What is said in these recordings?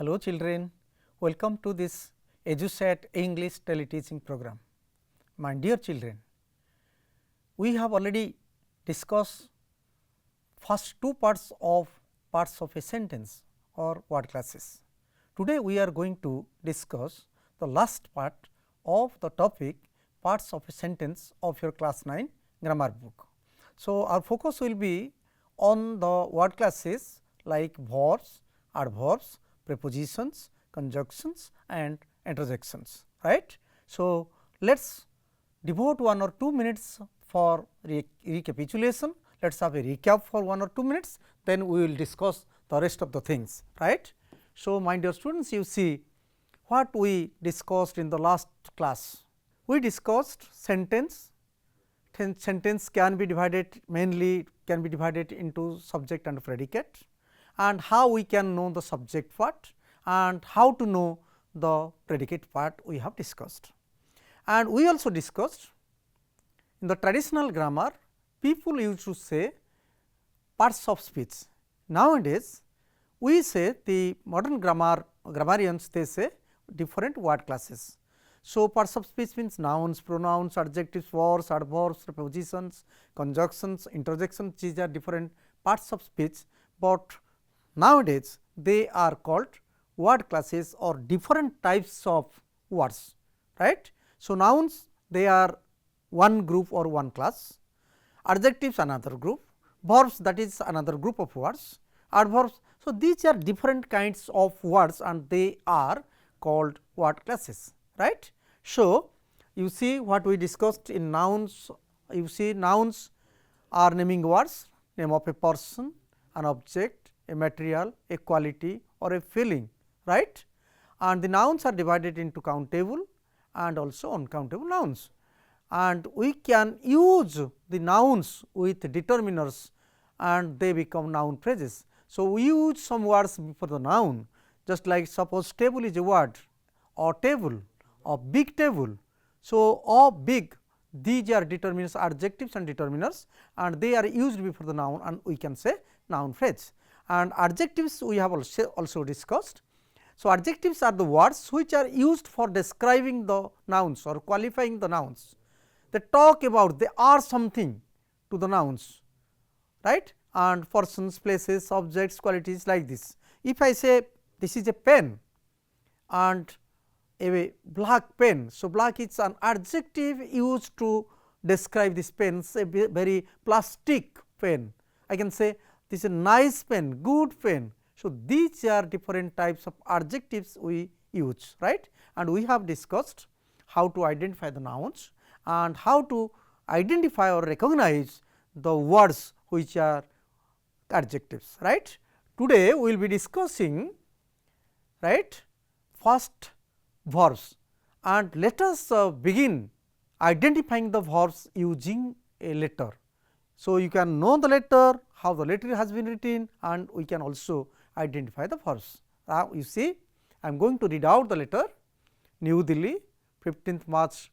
Hello children, welcome to this EduSat English teleteaching program. My dear children, we have already discussed first two parts of a sentence or word classes. Today we are going to discuss the last part of the topic parts of a sentence of your class 9 grammar book. So, our focus will be on the word classes like verbs, adverbs, prepositions, conjunctions and interjections, right. So, let us devote 1 or 2 minutes for recapitulation. Let us have a recap for 1 or 2 minutes, then we will discuss the rest of the things, right. So, my dear students, you see what we discussed in the last class. We discussed sentence. Sentence can be divided into subject and predicate, and how we can know the subject part and how to know the predicate part we have discussed. And we also discussed in the traditional grammar people used to say parts of speech. Nowadays, we say the modern grammarians they say different word classes. So, parts of speech means nouns, pronouns, adjectives, verbs, adverbs, prepositions, conjunctions, interjections, these are different parts of speech, but nowadays they are called word classes or different types of words, right. So, nouns they are one group or one class, adjectives another group, verbs that is another group of words, adverbs. So, these are different kinds of words and they are called word classes, right. So, you see what we discussed in nouns, you see nouns are naming words, name of a person, an object, a material, a quality or a feeling, right. And the nouns are divided into countable and also uncountable nouns. And we can use the nouns with determiners and they become noun phrases. So, we use some words before the noun, just like suppose table is a word or table or big table. So, or big, these are determiners, adjectives and determiners and they are used before the noun and we can say noun phrase. And adjectives we have also discussed. So, adjectives are the words which are used for describing the nouns or qualifying the nouns. They talk about, they are something to the nouns, right, and persons, places, objects, qualities like this. If I say this is a pen and a black pen. So, black is an adjective used to describe this pen, a very plastic pen. I can say this is a nice pen, good pen. So, these are different types of adjectives we use, right, and we have discussed how to identify the nouns and how to identify or recognize the words which are adjectives, right. Today, we will be discussing, right, first verbs and let us begin identifying the verbs using a letter. So, you can know the letter, how the letter has been written and we can also identify the verbs. Now, you see I am going to read out the letter. New Delhi, 15th March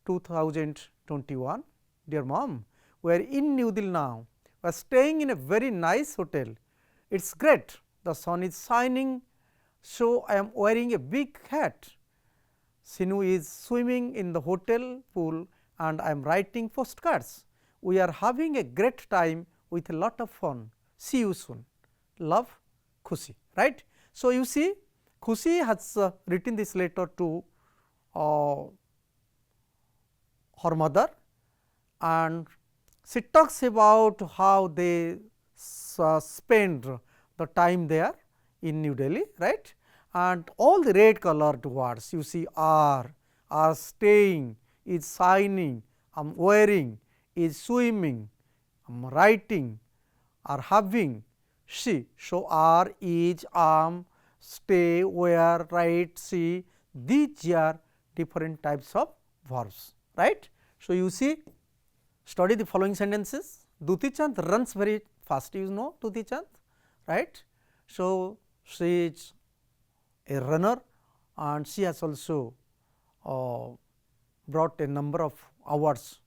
2021. Dear mom, we are in New Delhi now. We are staying in a very nice hotel. It is great. The sun is shining. So, I am wearing a big hat. Sinu is swimming in the hotel pool and I am writing postcards. We are having a great time with a lot of fun. See you soon. Love, Khushi, right. So, you see Khushi has written this letter to her mother and she talks about how they spend the time there in New Delhi, right. And all the red colored words you see are staying, is shining, I am wearing, is swimming, I am writing, are having, she. So, are, is, am, stay, wear, write, see, these are different types of verbs, right. So, you see study the following sentences. Duti Chand runs very fast, you know Duti Chand, right. So, she is a runner and she has also brought a number of awards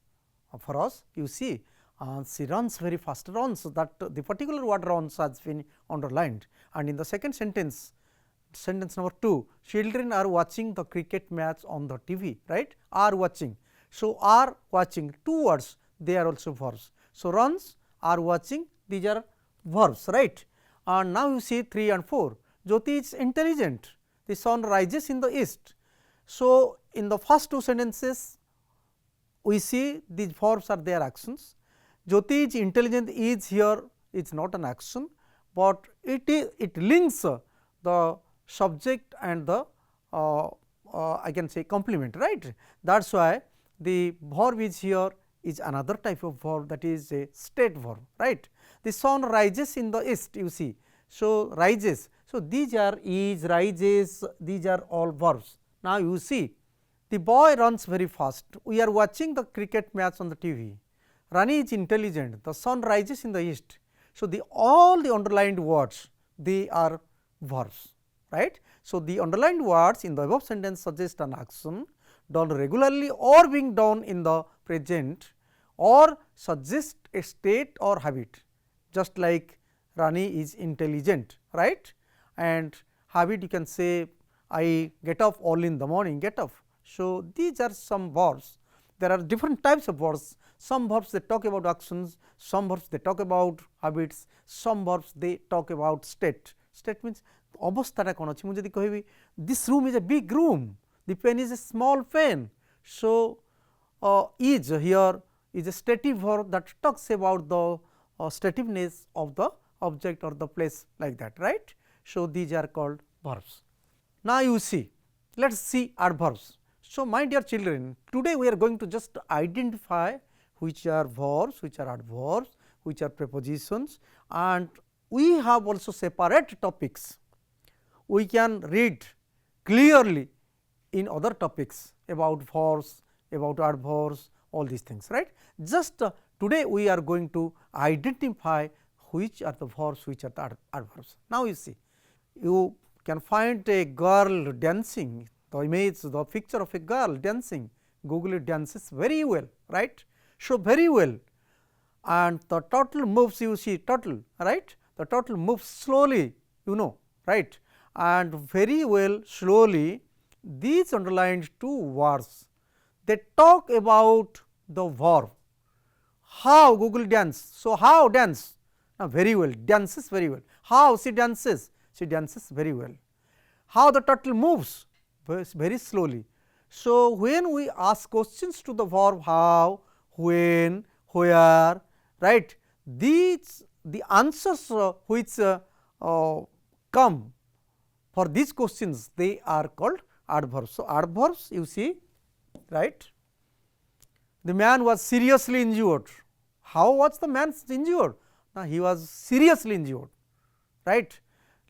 for us. You see she runs very fast, runs, that the particular word runs has been underlined, and in the second sentence sentence number 2, children are watching the cricket match on the TV, right, are watching. So, are watching, 2 words, they are also verbs. So, runs, are watching, these are verbs, right. And now you see 3 and 4, Jyoti is intelligent, the sun rises in the east. So, in the first 2 sentences we see these verbs are their actions. Jyoti is intelligent is here is not an action, but it links the subject and the I can say complement, right. That is why the verb is here is another type of verb, that is a state verb, right. The sun rises in the east, you see. So, rises. So, these are is, rises, these are all verbs. Now, you see the boy runs very fast, we are watching the cricket match on the TV. Rani is intelligent, the sun rises in the east. So, the all the underlined words, they are verbs, right. So, the underlined words in the above sentence suggest an action done regularly or being done in the present, or suggest a state or habit, just like Rani is intelligent, right, and habit you can say I get up early in the morning, get up. So, these are some verbs. There are different types of verbs, some verbs they talk about actions, some verbs they talk about habits, some verbs they talk about state. State means অবস্থাটা কোন আছে, মু যদি কহিবি this room is a big room, the pen is a small pen. So, is here is a stative verb that talks about the stativeness of the object or the place, like that, right. So, these are called verbs. Now, you see, let us see adverbs. So, my dear children, today we are going to just identify which are verbs, which are adverbs, which are prepositions, and we have also separate topics. We can read clearly in other topics about verbs, about adverbs, all these things, right. Just today we are going to identify which are the verbs, which are the adverbs. Now, you see, you can find a girl dancing, the image, the picture of a girl dancing, Google it, dances very well, right. So, very well, and the turtle moves, you see turtle, right, the turtle moves slowly, you know, right, and very well, slowly, these underlined 2 words, they talk about the verb. How Google dance? So, how dance? Now, very well, dances very well. How she dances? She dances very well. How the turtle moves? Very slowly. So, when we ask questions to the verb how, when, where, right, these the answers which come for these questions, they are called adverbs. So, adverbs you see, right. The man was seriously injured. How was the man injured? Now, he was seriously injured, right.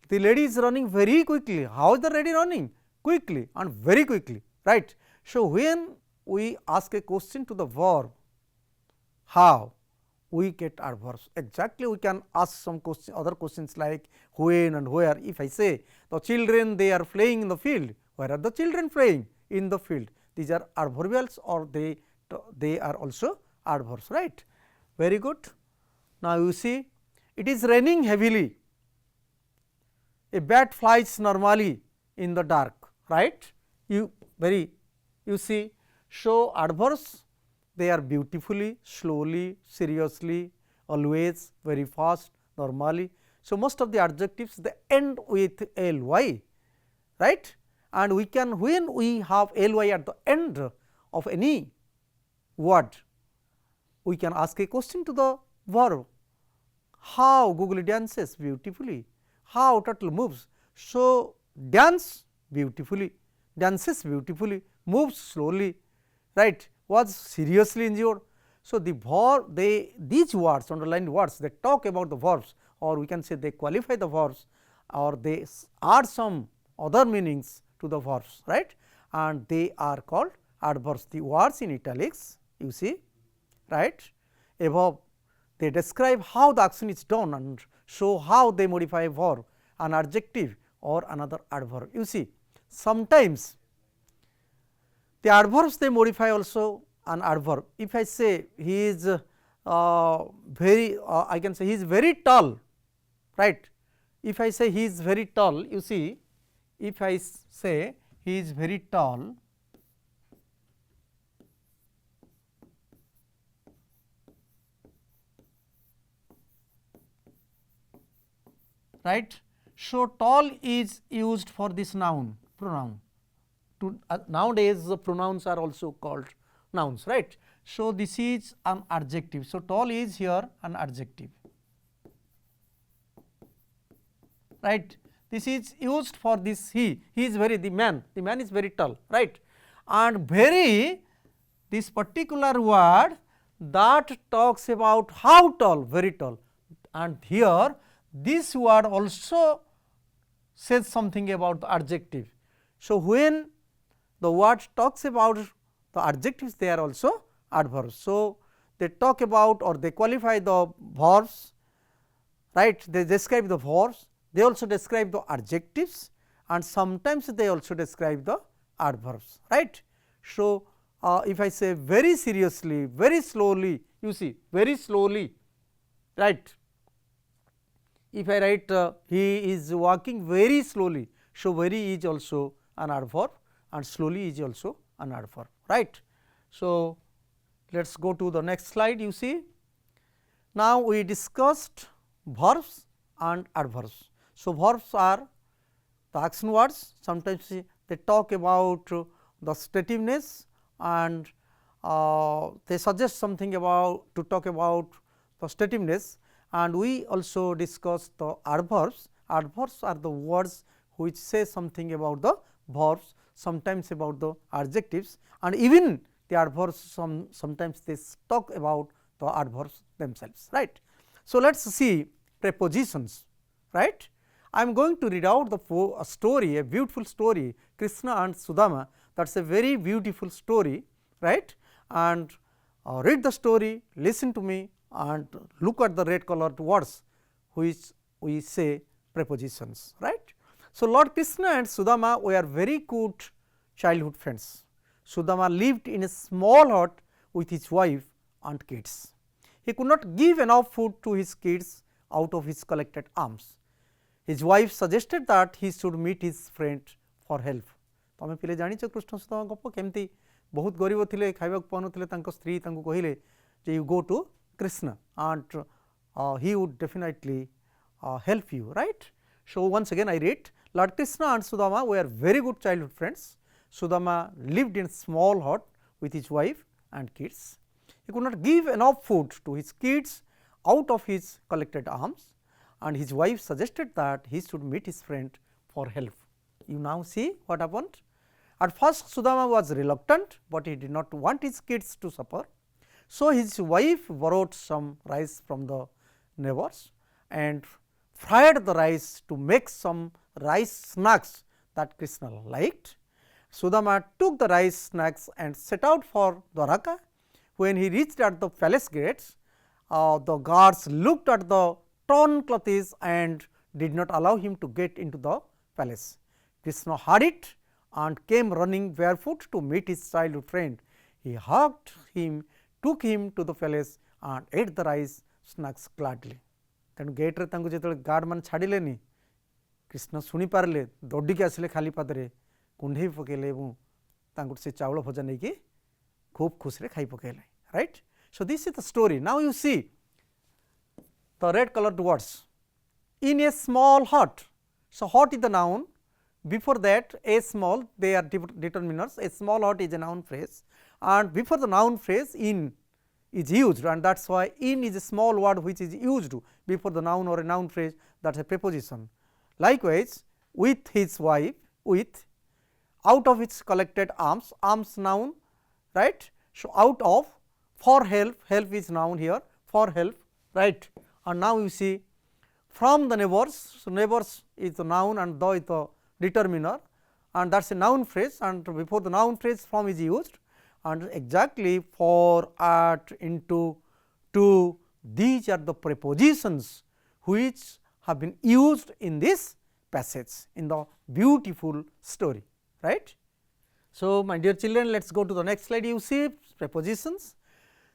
The lady is running very quickly. How is the lady running? Quickly and very quickly, right. So, when we ask a question to the verb how, we get adverbs. Exactly, we can ask some question, other questions like when and where. If I say the children they are playing in the field, where are the children playing? In the field. These are adverbials, or they are also adverbs, right. Very good. Now, you see, it is raining heavily, a bat flies normally in the dark, right. You see. So, adverbs they are beautifully, slowly, seriously, always, very fast, normally. So, most of the adjectives they end with ly, right, and we can, when we have ly at the end of any word, we can ask a question to the verb. How Google dances beautifully, how turtle moves. So, dance beautifully, dances beautifully, moves slowly, right, was seriously injured. So, the verb these words, underlined words, they talk about the verbs, or we can say they qualify the verbs, or they add some other meanings to the verbs, right, and they are called adverbs. The words in italics you see, right, above they describe how the action is done and show how they modify a verb, an adjective or another adverb. You see, sometimes the adverbs they modify also an adverb. If I say he is very, I can say he is very tall, right. If I say he is very tall, you see, if I say he is very tall, right. So, tall is used for this noun pronoun. Nowadays the pronouns are also called nouns, right. So, this is an adjective. So, tall is here an adjective, right. This is used for this he is very the man is very tall, right. And very, this particular word that talks about how tall, very tall, and here this word also says something about the adjective. So, when the word talks about the adjectives, they are also adverbs. So, they talk about or they qualify the verbs, right, they describe the verbs, they also describe the adjectives, and sometimes they also describe the adverbs, right. So, if I say very seriously, very slowly, you see very slowly, right. If I write he is walking very slowly, so very is also an adverb and slowly is also an adverb, right. So, let us go to the next slide. You see, now we discussed verbs and adverbs. So, verbs are the action words, sometimes they talk about the stativeness and they suggest something about to talk about the stativeness, and we also discussed the adverbs. Adverbs are the words which say something about the verbs, sometimes about the adjectives, and even the adverbs sometimes they talk about the adverbs themselves, right. So, let us see prepositions, right. I am going to read out the story, a beautiful story, Krishna and Sudama. That is a very beautiful story, right, and read the story, listen to me and look at the red colored words which we say prepositions, right. So, Lord Krishna and Sudama were very good childhood friends. Sudama lived in a small hut with his wife and kids. He could not give enough food to his kids out of his collected alms. His wife suggested that he should meet his friend for help. तमे पिले जानिछ कृष्ण सुदामा गप केमती बहुत गरीब थिले खाइबा पाउनथिले तांको स्त्री तांको कहिले जे you go to Krishna and he would definitely help you, right. So, once again I read, Lord Krishna and Sudama were very good childhood friends. Sudama lived in a small hut with his wife and kids. He could not give enough food to his kids out of his collected alms, and his wife suggested that he should meet his friend for help. You now see what happened. At first Sudama was reluctant, but he did not want his kids to suffer. So, his wife borrowed some rice from the neighbors and fried the rice to make some rice snacks that Krishna liked. Sudama took the rice snacks and set out for Dwaraka. When he reached at the palace gates, the guards looked at the torn clothes and did not allow him to get into the palace. Krishna heard it and came running barefoot to meet his childhood friend. He hugged him, took him to the palace and ate the rice snacks gladly. तेणु गेट्रे जो guard मान छाड़िले कृष्ण शुणी पारे दौड़िकी आसिले खाली पादे कुंडे पकड़े और से चाउल भजा नहीं कि खूब खुशी खाई पकड़े, right. So this is the story. Now you see the red coloured words in a small hut. So, hut is the noun, before that a small, they are determiners, a small hut is a noun phrase, and before the noun phrase in is used, and that is why in is a small word which is used before the noun or a noun phrase, that is a preposition. Likewise, with his wife, with, out of its collected alms, alms noun, right. So, out of, for help, help is noun here, for help, right. And now you see from the neighbors. So, neighbors is the noun and the is the determiner, and that is a noun phrase, and before the noun phrase from is used, and exactly for, at, into, to, these are the prepositions which have been used in this passage in the beautiful story, right. So, my dear children, let us go to the next slide. You see prepositions.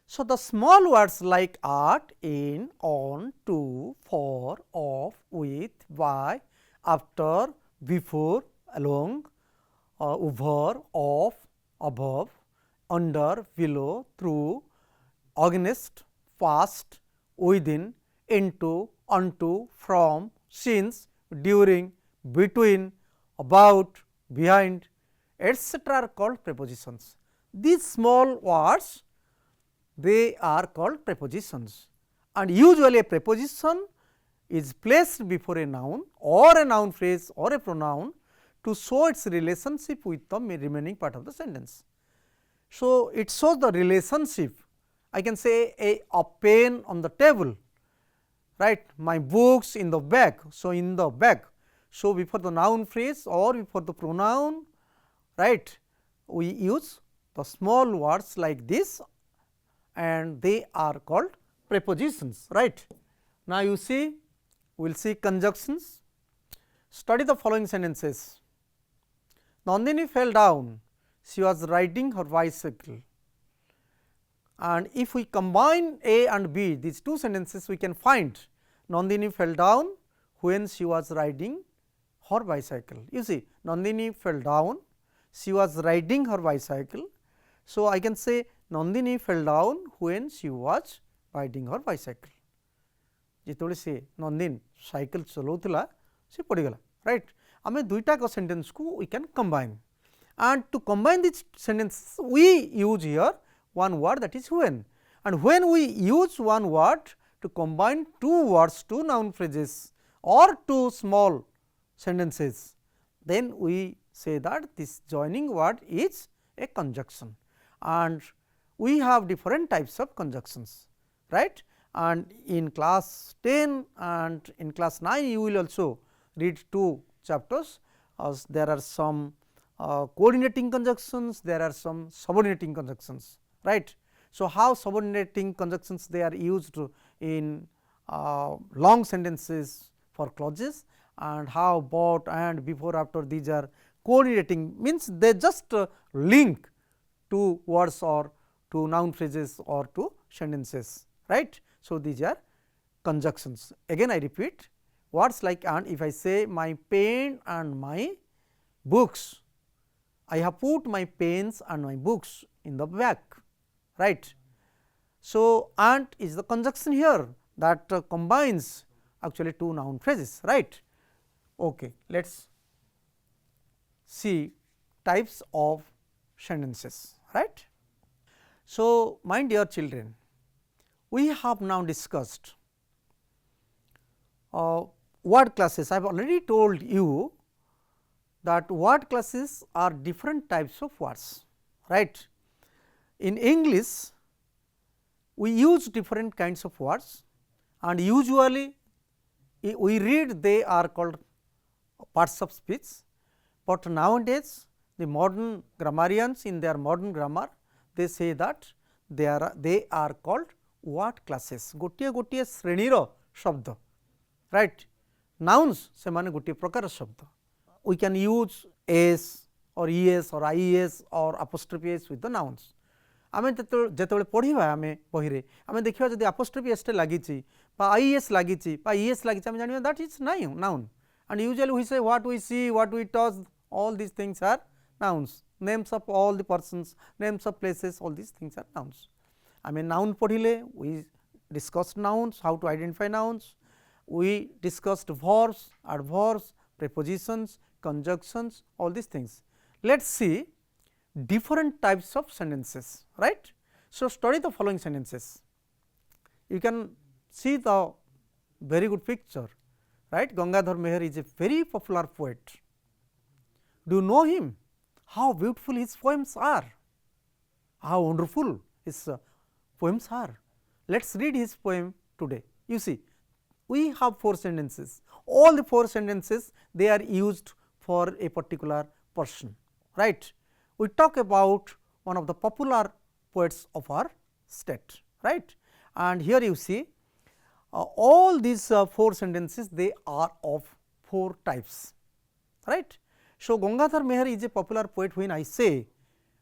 So, the small words like at, in, on, to, for, of, with, by, after, before along, over, of, above, under, below, through, against, past, within, into, unto, from, since, during, between, about, behind, etc. are called prepositions. These small words, they are called prepositions, and usually a preposition is placed before a noun or a noun phrase or a pronoun to show its relationship with the remaining part of the sentence. So, it shows the relationship. I can say a pen on the table, right, my books in the bag. So, in the bag. So, before the noun phrase or before the pronoun, right, we use the small words like this, and they are called prepositions, right. Now, you see, we will see conjunctions. Study the following sentences. Nandini fell down, she was riding her bicycle. And if we combine A and B, these two sentences, we can find Nandini fell down when she was riding her bicycle. You see, Nandini fell down, she was riding her bicycle. So, I can say Nandini fell down when she was riding her bicycle. ଯେତେବେଳେ ସେ ନନ୍ଦିନ cycle ଚଲାଉଥିଲା ସେ ପଡ଼ିଗଲା, right. ଆମେ ଦୁଇଟାକ ସେଣ୍ଟେନ୍ସକୁ we can combine, and to combine this sentence we use here one word, that is when. And when we use one word to combine two words, two noun phrases or two small sentences, then we say that this joining word is a conjunction, and we have different types of conjunctions, right. And in class 10 and in class 9 you will also read two chapters, as there are some coordinating conjunctions, there are some subordinating conjunctions, right. So, how subordinating conjunctions they are used in long sentences for clauses, and how but, and, before, after, these are coordinating, means they just link to words or to noun phrases or to sentences, right. So, these are conjunctions. Again I repeat, words like and, if I say my pen and my books, I have put my pens and my books in the bag, right. So, and is the conjunction here that combines actually two noun phrases, right. Okay, let us see types of sentences, right. So, my dear children, we have now discussed word classes. I have already told you that word classes are different types of words, right. In English, we use different kinds of words, and usually we read they are called parts of speech, but nowadays the modern grammarians in their modern grammar, they say that they are called word classes, गोटे गोटे श्रेणीर शब्द, right. Nouns से माने गोटे प्रकार शब्द, we can use s or es or ies or apostrophe s with the nouns. आमे जेतेबेले पढ़िबा आमे बहिरे आमे देखिबा जदि apostrophe s टे लागिछि बा ies लागिछि बा es लागिछि, आमे जानिबा that is noun, and usually we say what we see, what we touch, all these things are nouns. Names of all the persons, names of places, all these things are nouns. I mean noun पढ़िले we discussed nouns, how to identify nouns, we discussed verbs, adverbs, prepositions, conjunctions, all these things. Let us see different types of sentences, right. So, study the following sentences. You can see the very good picture, right. Gangadhar Mehar is a very popular poet. Do you know him? How beautiful his poems are, how wonderful his poems are. Let us read his poem today. You see, we have 4 sentences, all the 4 sentences they are used for a particular person, right. We talk about one of the popular poets of our state, right. And here you see all these 4 sentences, they are of 4 types, right. So, Gangadhar Mehar is a popular poet. When I say,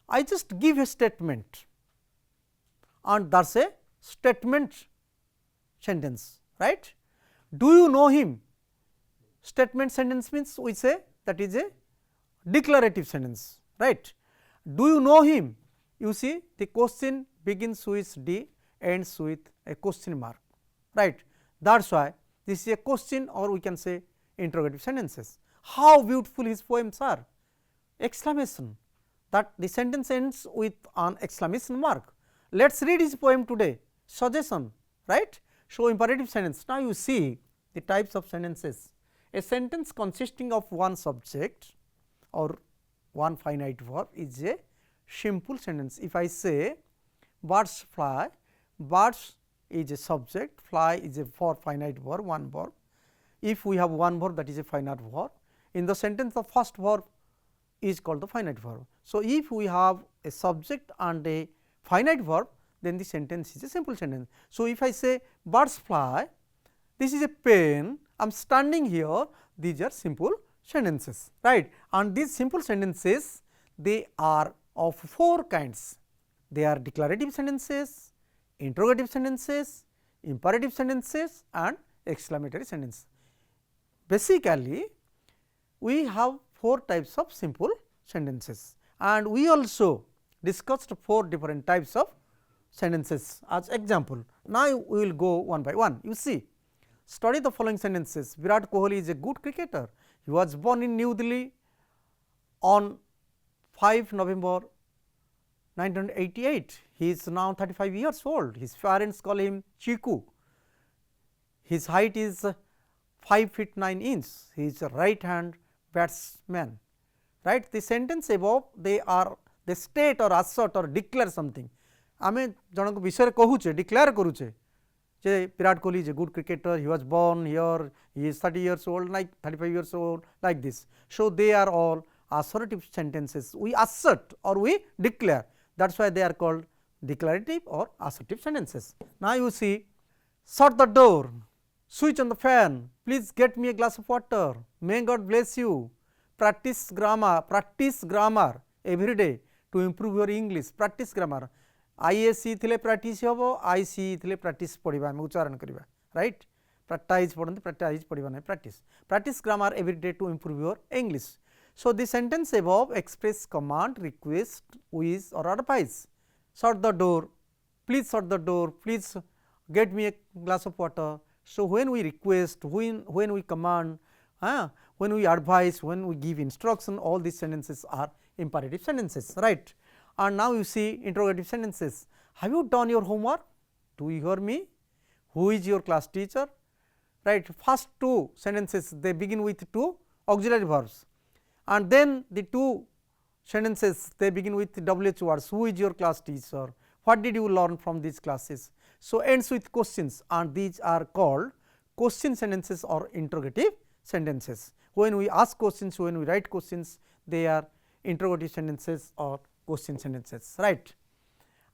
I just give a statement, and that is a statement sentence, right. Do you know him? Statement sentence means we say that is a declarative sentence, right. Do you know him? You see the question begins with D, ends with a question mark, right. That is why this is a question, or we can say interrogative sentences. How beautiful his poems are! Exclamation, that the sentence ends with an exclamation mark. Let us read his poem today. Suggestion, right. So, imperative sentence. Now, you see the types of sentences. A sentence consisting of one subject or one finite verb is a simple sentence. If I say birds fly, birds is a subject, fly is a finite verb, one verb. If we have one verb, that is a finite verb. In the sentence, the first verb is called the finite verb. So, if we have a subject and a finite verb, then the sentence is a simple sentence. So, if I say birds fly, this is a pen, I am standing here, these are simple sentences, right. And these simple sentences, they are of four kinds. They are declarative sentences, interrogative sentences, imperative sentences and exclamatory sentences. Basically, we have four types of simple sentences, and we also discussed four different types of sentences as example. Now, we will go one by one. You see, study the following sentences. Virat Kohli is a good cricketer. He was born in New Delhi on 5 November 1988. He is now 35 years old. His parents call him Chiku. His height is 5 feet 9 inches. He is a right hand batsman, right. The sentence above, they state or assert or declare something. आमे जनक विषय कहूचे, declare करूचे जे Virat Kohli is a good cricketer, he was born here, he is 30 years old, like 35 years old, like this. So, they are all assertive sentences. We assert or we declare, that is why they are called declarative or assertive sentences. Now, you see, shut the door, switch on the fan, please get me a glass of water, may God bless you, practice grammar every day to improve your English, practice grammar. ISC थिले practice होबो, IC थिले practice पढ़िबा हम उच्चारण करिबा, right. Practice पढ़नते, practice पढ़िबा नहीं, practice grammar every day to improve your English. So, the sentence above express command, request, wish or advice. Shut the door, please shut the door, please get me a glass of water. So, when we request, when we command, when we advise, when we give instruction, all these sentences are imperative sentences, right. And now, you see interrogative sentences. Have you done your homework? Do you hear me? Who is your class teacher? Right. First two sentences, they begin with two auxiliary verbs, and then the two sentences, they begin with WH words. Who is your class teacher? What did you learn from these classes? So, ends with questions, and these are called question sentences or interrogative sentences. When we ask questions, when we write questions, they are interrogative sentences or question sentences, right.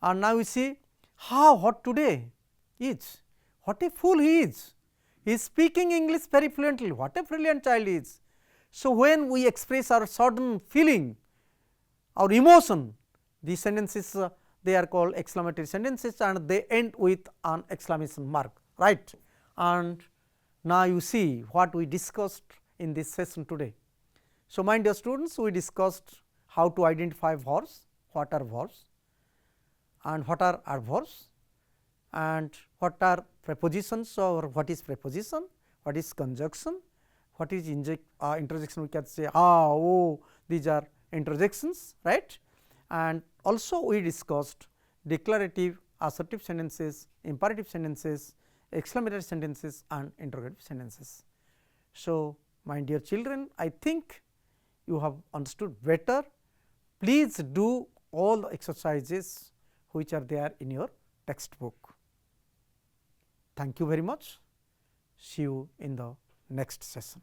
And now, we see how hot today is, what a fool he is speaking English very fluently, what a brilliant child he is. So, when we express our sudden feeling, our emotion, these sentences they are called exclamatory sentences, and they end with an exclamation mark, right. And now, you see what we discussed in this session today. So, my dear students, we discussed how to identify verbs, what are verbs and what are adverbs, and what are prepositions or what is preposition, what is conjunction, what is interjection, we can say oh, these are interjections, right. And also we discussed declarative, assertive sentences, imperative sentences, exclamatory sentences and interrogative sentences. So, my dear children, I think you have understood better. Please do all the exercises which are there in your textbook. Thank you very much. See you in the next session.